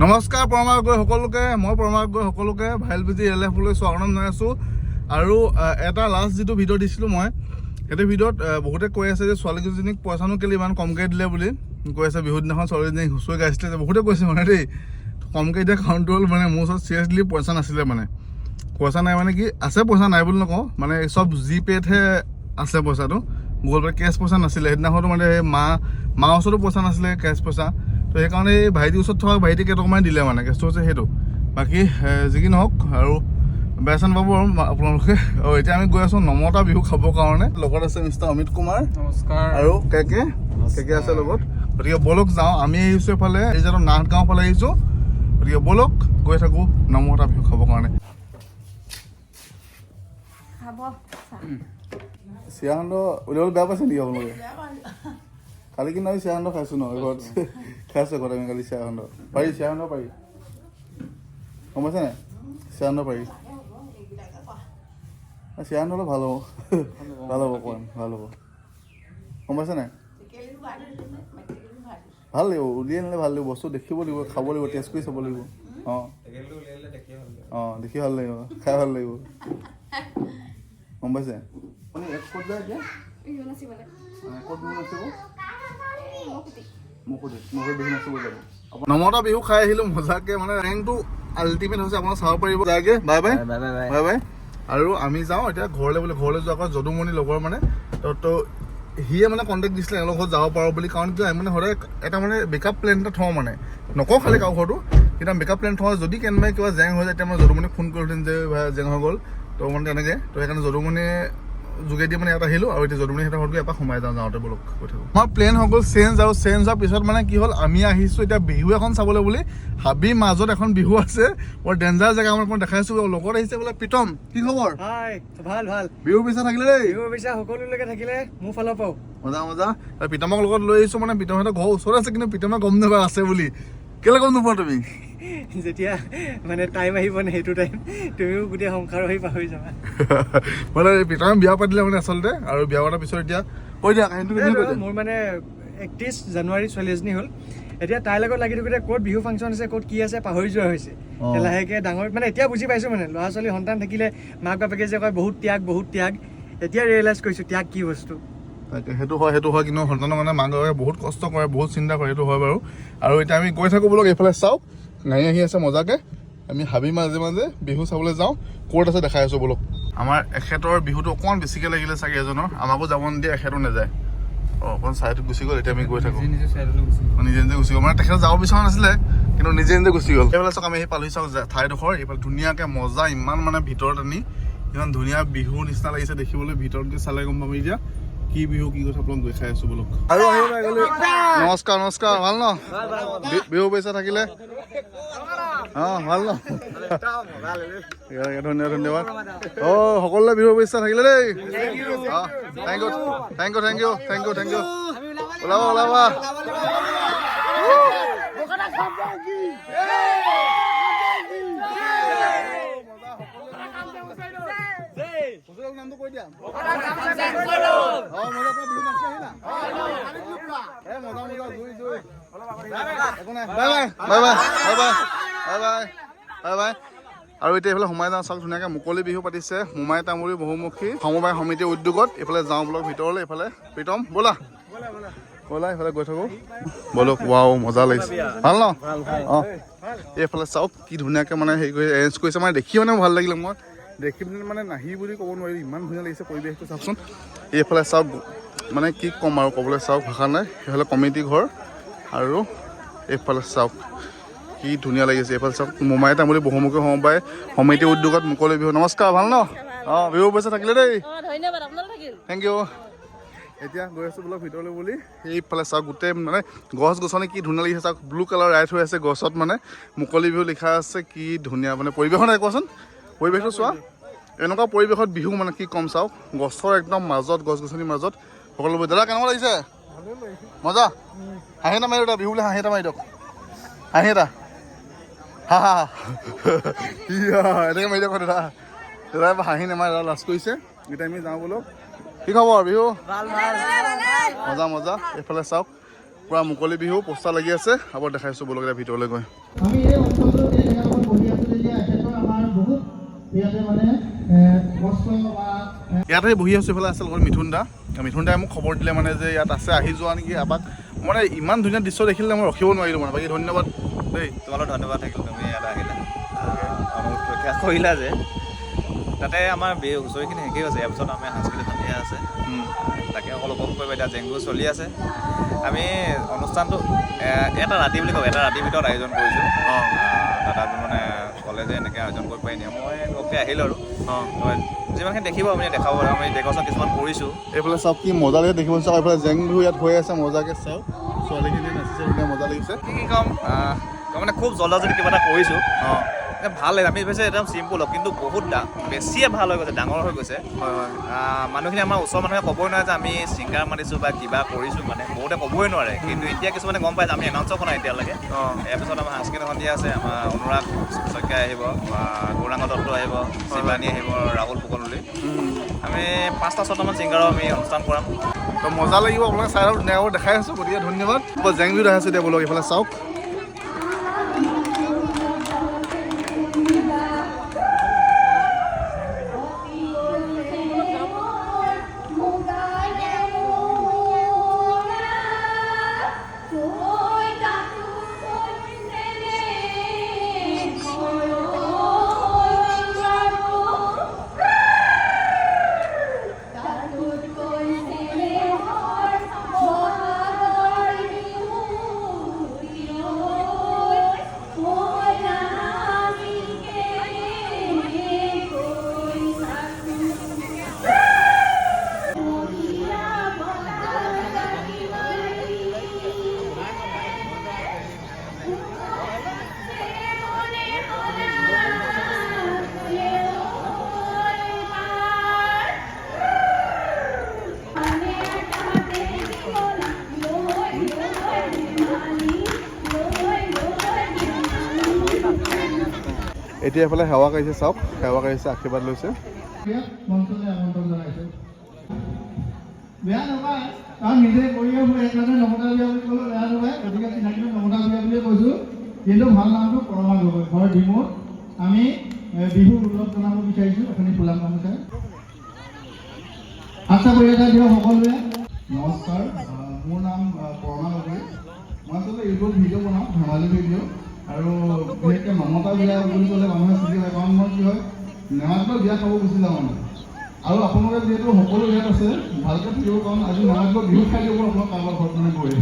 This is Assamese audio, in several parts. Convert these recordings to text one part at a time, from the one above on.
নমস্কাৰ পৰমাগৈ সকলোকে মই পৰমাগৈ সকলোকে ভাইল বিজি এলএফলৈ স্বাগতম জনাইছোঁ আৰু এটা লাষ্ট যেটো ভিডিও দিছিলো মই এটা ভিডিওত বহুতে কৈ আছে যে ছোৱালীজনীক পইচানো কেলে ইমান কমকৈ দিলে বুলি কৈ আছে বিহুৰ দিনাখন ছোৱালীজনীক হুঁচৰি গাইছিলে যে বহুতে কৈছে মানে দেই কমকৈ দিয়া কাউণ্ট হ'ল মানে মোৰ ওচৰত চিৰিয়াছলি পইচা নাছিলে মানে পইচা নাই মানে কি আছে পইচা নাই বুলি নকওঁ মানে চব জিপে'তহে আছে পইচাটো গুগল পে' কেছ পইচা নাছিলে সেইদিনাখনতো মানে মাৰ ওচৰতো পইচা নাছিলে কেছ পইচা তো সেইকাৰণে এই ভাইটিৰ ওচৰত থকা ভাইটি কেইটকামান দিলে মানে কেছটো হৈছে সেইটো বাকী যি কি নহওক আৰু বেয়া চেন পাব আৰু আপোনালোকে আৰু এতিয়া আমি গৈ আছোঁ নমতা বিহু খাবৰ কাৰণে লগত আছে মিষ্টাৰ অমিত কুমাৰ নমস্কাৰ আৰু কেকে আছে লগত গতিকে বলক যাওঁ আমি আহিছোঁ এইফালে এই যে নাথ গাঁও ফালে আহিছোঁ গতিকে বলক গৈ থাকোঁ নমতা বিহু খাবৰ কাৰণে চিয়াসান্দ উলিয়াবলৈ বেয়া পাইছে নেকি আপোনালোকে কালি কিন্তু আমি চিয়াসান্দ খাইছোঁ ন ঘৰত খাইছোঁ ঘৰত আমি কালি চিয়াসান্দ পাৰি চিয়াসান্দ পাৰি গম পাইছে নাই চিয়াসান্দ পাৰি চিয়াসান্দ হ'লে ভাল হ'ব ভাল হ'ব অকণমান ভাল হ'ব গম পাইছে নাই ভাল লাগিব উলিয়াই নিলে ভাল লাগিব বস্তু দেখিব লাগিব খাব লাগিব টেষ্ট কৰি চাব লাগিব অঁ দেখি ভাল লাগিব খাই ভাল লাগিব গম পাইছে আপুনি এক ক'ত যায় এতিয়া ক'ত বিহু নাচিব নমতা বিহু খাই আহিলোঁ মজাকৈ মানে ৰেংকটো আল্টিমেট হৈছে আপোনাক চাব পাৰিব যায়গৈ বাই বাই বাই বাই আৰু আমি যাওঁ এতিয়া ঘৰলৈ যোৱাৰ আগত যদুমণি লগৰ মানে তো সিয়ে মানে কণ্টেক্ট দিছিলে এওঁলোকৰ ঘৰত যাব পাৰোঁ বুলি কাৰণ কিয় আমি মানে সদায় এটা মানে বেকআপ প্লেন এটা থওঁ মানে নকওঁ খালি কাৰো ঘৰটো কিন্তু আমি বেকআপ প্লেন থওঁ যদি কেনেবাকৈ কিবা জেং হৈ যায় তেতিয়া মই যদুমণিক ফোন কৰিলোঁ যে জেং হৈ গ'ল তো মানে তেনেকৈ তো সেইকাৰণে যদুমণিয়ে যোগেদি মানে ইয়াত আহিলোঁ আৰু এতিয়া যদুমণি সিহঁতৰ ঘৰটো এপাক সোমাই যাওঁতে বলক কৈ থাকোঁ আমাৰ প্লেন হৈ গ'ল চেঞ্জ হোৱাৰ পিছত মানে কি হ'ল আমি আহিছোঁ এতিয়া বিহু এখন চাবলৈ বুলি হাবিৰ মাজত এখন বিহু আছে বৰ ডেঞ্জাৰ জেগা আমাৰ দেখাইছোঁ লগত আহিছে বোলে প্ৰীতম কি খবৰ ভাল বিহু পিছা থাকিলে দেই বিহু পিছা সকলোলৈকে থাকিলে মোৰ ফালৰ পৰাও মজা প্ৰীতমক লগত লৈ আহিছোঁ মানে প্ৰীতমহঁতৰ ঘৰ ওচৰত আছে কিন্তু প্ৰীতমে গম নাপায় আছে বুলি কেলে গম নোপোৱা তুমি যেতিয়া মানে টাইম আহিব নে সেইটো টাইম তুমিও গোটেই সংসাৰ হৈ পাহৰি যাবা মানে প্ৰীতমে বিয়া পাতিলে মানে আচলতে আৰু বিয়া পতাৰ পিছত এতিয়া কৈ দিয়া কাহিনীটো মোৰ মানে 31 জানুৱাৰী ছোৱালী এজনী হ'ল এতিয়া তাইৰ লগত লাগি থাকোঁতে ক'ত বিহু ফাংচন আছে ক'ত কি আছে পাহৰি যোৱা হৈছে লাহেকৈ ডাঙৰ মানে এতিয়া বুজি পাইছোঁ মানে ল'ৰা ছোৱালী সন্তান থাকিলে মাক বাপেকে যে কয় বহুত ত্যাগ এতিয়া ৰিয়েলাইজ কৰিছোঁ ত্যাগ কি বস্তু তাকে সেইটো হয় কিন্তু সন্তানৰ কাৰণে মাক বাপেকে বহুত কষ্ট কৰে বহুত চিন্তা কৰে সেইটো হয় বাৰু আৰু এতিয়া আমি গৈ থাকোঁ বোলক এইফালে চাওক গাড়ী আহি আছে মজাকৈ আমি হাবি মাজে বিহু চাবলৈ যাওঁ ক'ত আছে দেখাই আছোঁ বোলক আমাৰ এখেতৰ বিহুটো অকণমান বেছিকৈ লাগিলে চাগে এজনৰ আমাকো যাব নিদিয়ে এখেতো নাযায় অকণ চাইডত গুচি গ'ল এতিয়া আমি গৈ থাকোঁ নিজে গুচি গ'ল মানে তেখেতে যাব বিচৰা নাছিলে কিন্তু নিজে গুচি গ'ল এইফালে চাওক আমি আহি পালোঁ চাওক ঠাইডোখৰ এইফালে ধুনীয়াকৈ মজা ইমান মানে ভিতৰত আনি ইমান ধুনীয়া বিহুৰ নিচিনা লাগিছে দেখিবলৈ ভিতৰত গৈ চালে গম পাম এতিয়া কি বিহু কি কথা আপোনাক দেখাই আছোঁ বোলক আৰু নমস্কাৰ ভাল ন বিহু পইচা থাকিলে ভাল ন ধন্যবাদ সকলোৱে বিহু পইচা থাকিলে দেই থেংক ইউ ওলাবা নামটো কৈ দিয়া আৰু এতিয়া এইফালে সোমাই যাওঁ চাওক ধুনীয়াকৈ মুকলি বিহু পাতিছে মোমাই তামুলী বহুমুখী সমবায় সমিতিৰ উদ্যোগত এইফালে যাওঁ বোলক ভিতৰলৈ এইফালে প্ৰীতম ব'লা এইফালে গৈ থাকোঁ ব'লক ৱাও মজা লাগিছে ভাল ন অঁ এইফালে চাওক কি ধুনীয়াকৈ মানে হেৰি কৰি এৰেঞ্জ কৰিছে মানে দেখি মানে ভাল লাগিলে মই দেখি পিনে মানে নাহি বুলি ক'ব নোৱাৰি ইমান ধুনীয়া লাগিছে পৰিৱেশটো চাওকচোন এইফালে চাওক মানে কি ক'ম আৰু ক'বলৈ চাওক ভাষা নাই সেইফালে কমিটি ঘৰ আৰু এইফালে চাওক কি ধুনীয়া লাগিছে এইফালে চাওক মোমাই তামুলী বহুমুখী সমবায় সমিতি উদ্যোগত মুকলি বিহু নমস্কাৰ ভাল ন অঁ বিহু পইচা থাকিলে দেই থেংক ইউ এতিয়া গৈ আছোঁ বোলক ভিতৰলৈ বুলি এইফালে চাওক গোটেই মানে গছ গছনি কি ধুনীয়া লাগিছে চাওক ব্লু কালাৰ ৰাইট হৈ আছে গছত মানে মুকলি বিহু লিখা আছে কি ধুনীয়া মানে পৰিৱেশৰ নাই কোৱাচোন পৰিৱেশটো চোৱা এনেকুৱা পৰিৱেশত বিহু মানে কি ক'ম চাওক গছৰ একদম মাজত গছ গছনিৰ মাজত সকলোবোৰ দাদা কেনেকুৱা লাগিছে মজা হাঁহি এটা মাৰি দিয়ক বিহু বুলি হাঁহি এটা মাৰি দিয়ক হাঁহি এটা এনেকৈ মাৰি দিয়ক দাদা হাঁহি নেমাৰে দাদা লাজ কৰিছে এতিয়া আমি যাওঁ বোলক কি খবৰ বিহু মজা এইফালে চাওক পুৰা মুকলি বিহু পোষ্টাৰ লাগি আছে আকৌ দেখাইছোঁ বলক এতিয়া ভিতৰলৈ গৈ আমি এই অঞ্চলটোত এই জেগাখন বহি আছোঁ যেতিয়া এখেতৰ আমাৰ বহুত ইয়াতে মানে কষ্ট বা ইয়াতে বহি আছোঁ এইফালে আছে লগত মিথুন দাই মোক খবৰ দিলে মানে যে ইয়াত আছে আহি যোৱা নেকি এপাক মানে ইমান ধুনীয়া দৃশ্য দেখিলে মই ৰখিব নোৱাৰিলোঁ মানে বাকী ধন্যবাদ দেই তোমালৈ ধন্যবাদ থাকিল তুমি ইয়াত আহিলা ৰক্ষা কৰিলা যে তাতে আমাৰ বিহু হুঁচৰিখিনি শেষেই হৈছে ইয়াৰ পিছত আমাৰ সাংস্কৃতিক সন্ধিয়া আছে তাকে অকল উপভোগ কৰিব এতিয়া জেংবু চলি আছে আমি অনুষ্ঠানটো এটা ৰাতি বুলি কওঁ এটা ৰাতিৰ ভিতৰত আয়োজন কৰিছোঁ দাদা মানে ক'লে যে এনেকৈ আয়োজন কৰিব পাৰি নিয়ম মই ঘপকৈ আহিলোঁ আৰু যিমানখিনি দেখিব আপুনি দেখাব আমি ডেকৰেশ্যন কিছুমান কৰিছোঁ এইফালে চাওক কি মজা লাগে দেখিব চাওক এইফালে জেং বিহু ইয়াত হৈ আছে মজাকৈ চাওক ছোৱালীখিনি নাচিছে ধুনীয়া মজা লাগিছে কি ক'ম মানে খুব জলদা যদি কিবা এটা কৰিছোঁ ভাল লাগে আমি ভাবিছোঁ একদম চিম্পুল হওক কিন্তু বহুত বেছিয়ে ভাল হৈ গৈছে ডাঙৰ হৈ গৈছে হয় হয় মানুহখিনি আমাৰ ওচৰৰ মানুহে ক'বই নোৱাৰে যে আমি ছিংগাৰ মাতিছোঁ বা কিবা কৰিছোঁ মানে বহুতে ক'বই নোৱাৰে কিন্তু এতিয়া কিছুমানে গম পায় যে আমি এনাউন্সো কৰা এতিয়ালৈকে তাৰপিছত আমাৰ সাংস্কৃতিক সন্ধিয়া আছে আমাৰ অনুৰাগ শইকীয়া আহিব গৌৰাংগ দত্ত আহিব শিৱানী আহিব ৰাহুল ফুকনলি আমি 5-6টামান ছিংগাৰৰ আমি অনুষ্ঠান কৰাম তো মজা লাগিব আপোনালোকে চাই ধুনীয়াকৈ দেখাই আছোঁ গতিকে ধন্যবাদ জেং বিহু দেখাইছোঁ এতিয়া বলক এইফালে চাওক এতিয়া এইফালে সেৱা কৰিছে চাওক সেৱা কৰিছে আশীৰ্বাদ লৈছে মঞ্চলৈ আমন্ত্ৰণ জনাইছোঁ বেয়া নাপায় কাৰণ নিজে কৰিয়ে মই সেইকাৰণে নমতা বিয়া বুলি ক'লোঁ বেয়া নাপায় গতিকে চিনাকিটো নমতা বিয়া বুলিয়ে কৈছোঁ কিন্তু ভাল নামটো পৰমা গগৈ ঘৰ ডিমৌত আমি বিহু উল্লেখ জনাব বিচাৰিছোঁ আপুনি ফুলাম গামোচাই আশা কৰি এটা দিয়ক সকলোৱে নমস্কাৰ মোৰ নাম পৰমা গগৈ মই আচলতে ইউটিউবত ভিডিঅ' বনাওঁ ধেমালি ভিডিঅ' আৰু বিশেষকৈ নমতা বিয়া বুলি ক'লে মানুহে চিনি পায় কাৰণ মই কি হয় নেমাতলৈ বিয়া খাব গুচি যাওঁ মানে আৰু আপোনালোকে যিহেতু সকলো ইয়াত আছে ভালকৈ থাকিব কাৰণ আজি নেমাতলৈ বিহু খাই দিব আপোনাক কাৰোবাৰ ঘৰত মানে গৈ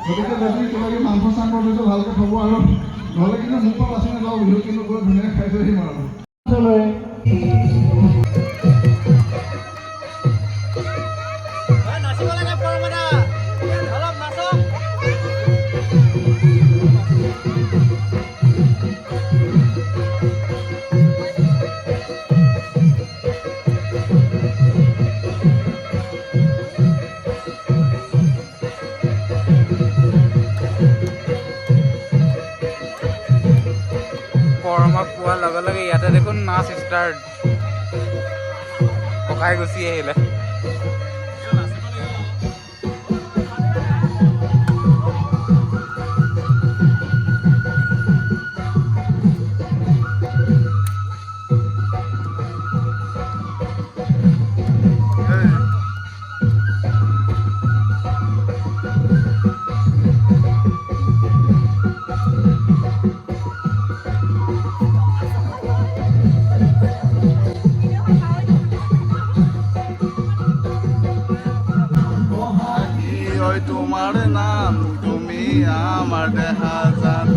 গতিকে যদি কিবা কিবি মাংস চাংস দিছোঁ ভালকৈ থ'ব আৰু নহ'লে কিন্তু মোৰ পৰা বাচি নাযাওঁ বিহু কিন্তু গৈ ধুনীয়াকৈ খাই থৈ আহিম আৰু পৰমাক পোৱাৰ লগে লগে ইয়াতে দেখোন নাচ ষ্টাৰ্ট ককাই গুচি আহিলে তোমাৰ নাম তুমি আমাৰ দেহা জান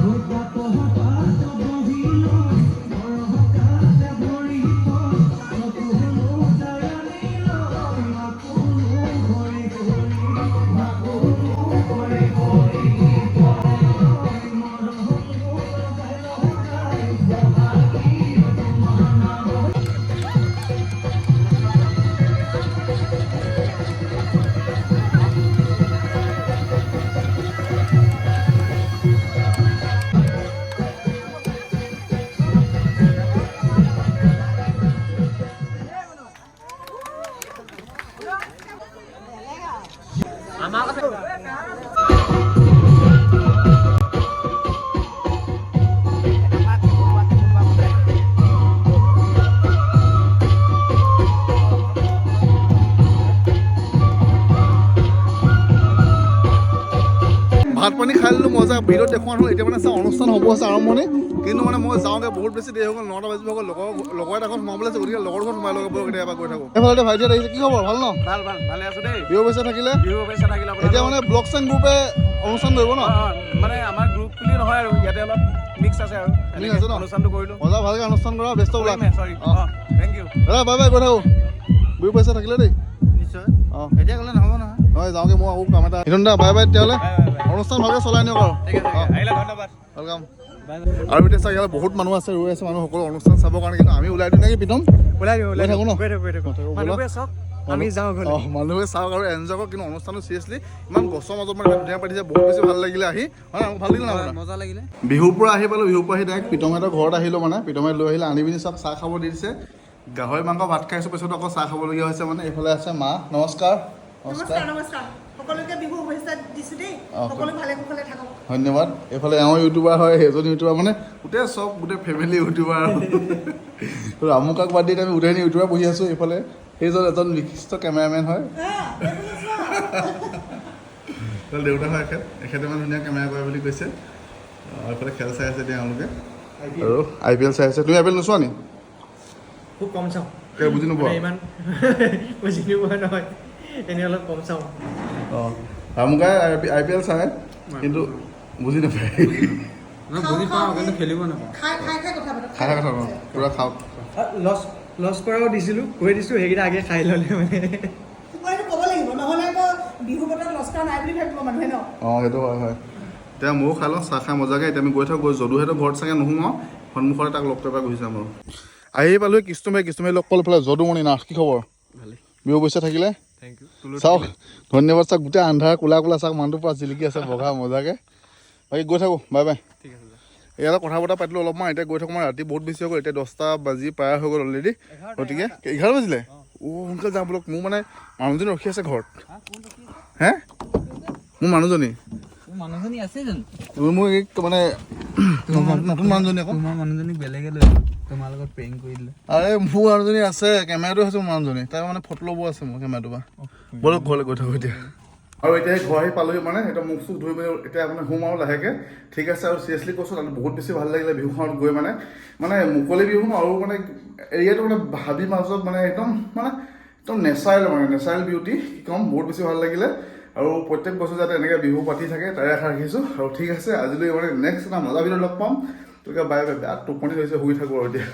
খাই ল'লোঁ মজা ভিডিঅ'ত দেখুওৱা হ'ল এতিয়া মানে চা অনুষ্ঠান হ'ব আছে আৰম্ভণি কিন্তু মানে মই যাওঁগৈ বহুত বেছি দেৰি হৈ গ'ল 9টা বাজিব গ'ল লগৰ এটা ঘৰত সোমাবলৈ আছে গতিকে লগৰ ঘৰত সোমাই ল'ব ব'লক কেতিয়াবা গৈ থাকোঁ এইফালে ভাইটিহঁত আহিছে কি খবৰ ভাল ন ভাল ভাল ভালে আছো দেই বিহু পইচা থাকিলে বিহু অৱশ্যে থাকিলে এতিয়া মানে ব্লগ চেন গ্ৰুপে অনুষ্ঠান কৰিব ন মানে আমাৰ গ্ৰুপ বুলি নহয় আৰু ইয়াতে অলপ মিক্স আছে আৰু ঠিক আছে ন অনুষ্ঠানটো কৰিলোঁ মজা ভালকৈ অনুষ্ঠান কৰা ব্যস্ত ওলাক চৰি থেংক ইউ দাদা বাই বাই গৈ থাকোঁ বিহু পইচা থাকিলে দেই নিশ্চয় অঁ এতিয়া গ'লে নহ'ব নহয় নহয় যাওঁগৈ মই আকৌ কাম এটা হিৰণ দা বাই বাই তেতিয়াহ'লে অনুষ্ঠান ভালকৈ চলাই নিয়ক আৰু ঠিক আছে আহিলে ধন্যবাদ ৱেলকাম আৰু এতিয়া চাগে ইয়াত বহুত মানুহ আছে ৰৈ আছে মানুহ সকলো অনুষ্ঠান চাবৰ কাৰণে কিন্তু আমি ওলাই দিওঁ নেকি প্ৰীতম ওলাই থাকোঁ ন গৈ থাকোঁ মানুহবোৰে চাওক আমি যাওঁ ঘৰলৈ অঁ মানুহে চাওক আৰু এনজয় কৰক কিন্তু অনুষ্ঠানটো চিৰিয়াছলি ইমান গছৰ মাজত মানে ধুনীয়া পাতিছে বহুত বেছি ভাল লাগিলে আহি হয় ভাল লাগিলে না মজা লাগিলে বিহুৰ পৰা আহি পালোঁ বিহুৰ পৰা আহি ডাইৰেক্ট প্ৰীতমহঁতৰ ঘৰত আহিলোঁ মানে প্ৰীতমে লৈ আহিলে আনি পিনি চব চাহ খাব দি দিছে গাহৰি মাংস ভাত খাইছোঁ পিছত আকৌ চাহ খাবলগীয়া হৈছে মানে এইফালে আছে মা নমস্কাৰ নমস্কাৰ নমস্কাৰ সকলোকে বিহু শুভেচ্ছা দিছোঁ দেই সকলো ভালে কুশলে থাকক ধন্যবাদ এইফালে এওঁ ইউটিউবাৰ হয় সেইজন ইউটিউবাৰ মানে গোটেই ফেমিলি ইউটিউবাৰ আৰু আমুকাক বাদ দি আমি গোটেইখিনি ইউটিউবাৰ বহি আছোঁ এইফালে সেইজন এজন বিশিষ্ট কেমেৰামেন হয় দেউতা হয় এখেতে মানে ধুনীয়া কেমেৰা কৰে বুলি কৈছে এইফালে খেল চাই আছে তেওঁলোকে আৰু IPL চাই আছে তুমি IPL নোচোৱা নি খুব কম চাওঁ বুজি নোপোৱা ইমান বুজি নোপোৱা নহয় এনেই অলপ কম চাওঁ অঁ আমুকাই IPL চাই কিন্তু বুজি নাপায় বুজি পাওঁ কিন্তু খেলিব নাপাওঁ খাই কথা পাতক খাই কথা কওঁ পূৰা খাওক লছ কৰাও দিছিলোঁ কৈ দিছোঁ সেইকেইটা আগে খাই ল'লে মানে মই এইটো ক'ব লাগিব নহ'লে আকৌ বিহু বতৰত লস্কাৰ নাই বুলি ভাবিব মানুহে ন অঁ সেইটো হয় এতিয়া ময়ো খাই লওঁ চাহ খাই মজাকৈ এতিয়া আমি গৈ থাকোঁ যদুহেঁতৰ ঘৰত চাগে নোসোমাওঁ সন্মুখতে তাক লগ পাই গুচি যাম আৰু আহি পালোঁ কৃষ্ণভাই লগ পালোঁ ফালে যদুমণি নাথ কি খবৰ বিহু পইচা থাকিলে থেংক ইউ চাওক ধন্যবাদ চাওক গোটেই আন্ধাৰ কোলা চাওক মানুহটোৰ পৰা জিলিকি আছে বগা মজাকৈ বাকী গৈ থাকোঁ বাই বাই ঠিক আছে ইয়াতে কথা বতৰা পাতিলোঁ অলপমান এতিয়া গৈ থাকোঁ মই ৰাতি বহুত বেছি হৈ গ'ল এতিয়া 10টা বাজি পাৰ হৈ গ'ল অলৰেডি গতিকে 11 বাজিলে সোনকালে যাওঁ বোলক মোৰ মানে মানুহজনী ৰখি আছে ঘৰত হে মোৰ মানুহজনী আছে জানো মোৰ এই মানে নতুন মানুহজনী আকৌ তোমাৰ মানুহজনীক বেলেগে লৈ তোমাৰ লগত প্ৰেংক কৰি দিলে আৰে মোৰ মানুহজনী আছে কেমেৰাটো আছে মোৰ মানুহজনী তাই মানে ফটো ল'ব আছে মোৰ কেমেৰাটোৰ পৰা ব'লক ঘৰলৈ গৈ থাকোঁ এতিয়া আৰু এতিয়া ঘৰ আহি পালোহি মানে এতিয়া মুখ চুখ ধুই মেলি এতিয়া মানে সোম আৰু লাহেকৈ ঠিক আছে আৰু চিৰিয়াছলি কৈছোঁ তাত বহুত বেছি ভাল লাগিলে বিহুখনত গৈ মানে মুকলি বিহু আৰু মানে এৰিয়াটো মানে হাবি মাজত মানে একদম নেচাৰেল বিউটি কি ক'ম বহুত বেছি ভাল লাগিলে আৰু প্ৰত্যেক বছৰ যাতে এনেকৈ বিহু পাতি থাকে তাৰে আশা ৰাখিছোঁ আৰু ঠিক আছে আজিলৈ মানে নেক্সট এটা মজা ভিডিঅ' লগ পাম তোকে বাই বাই বেয়া টোপনি হৈছে শুই থাকোঁ আৰু এতিয়া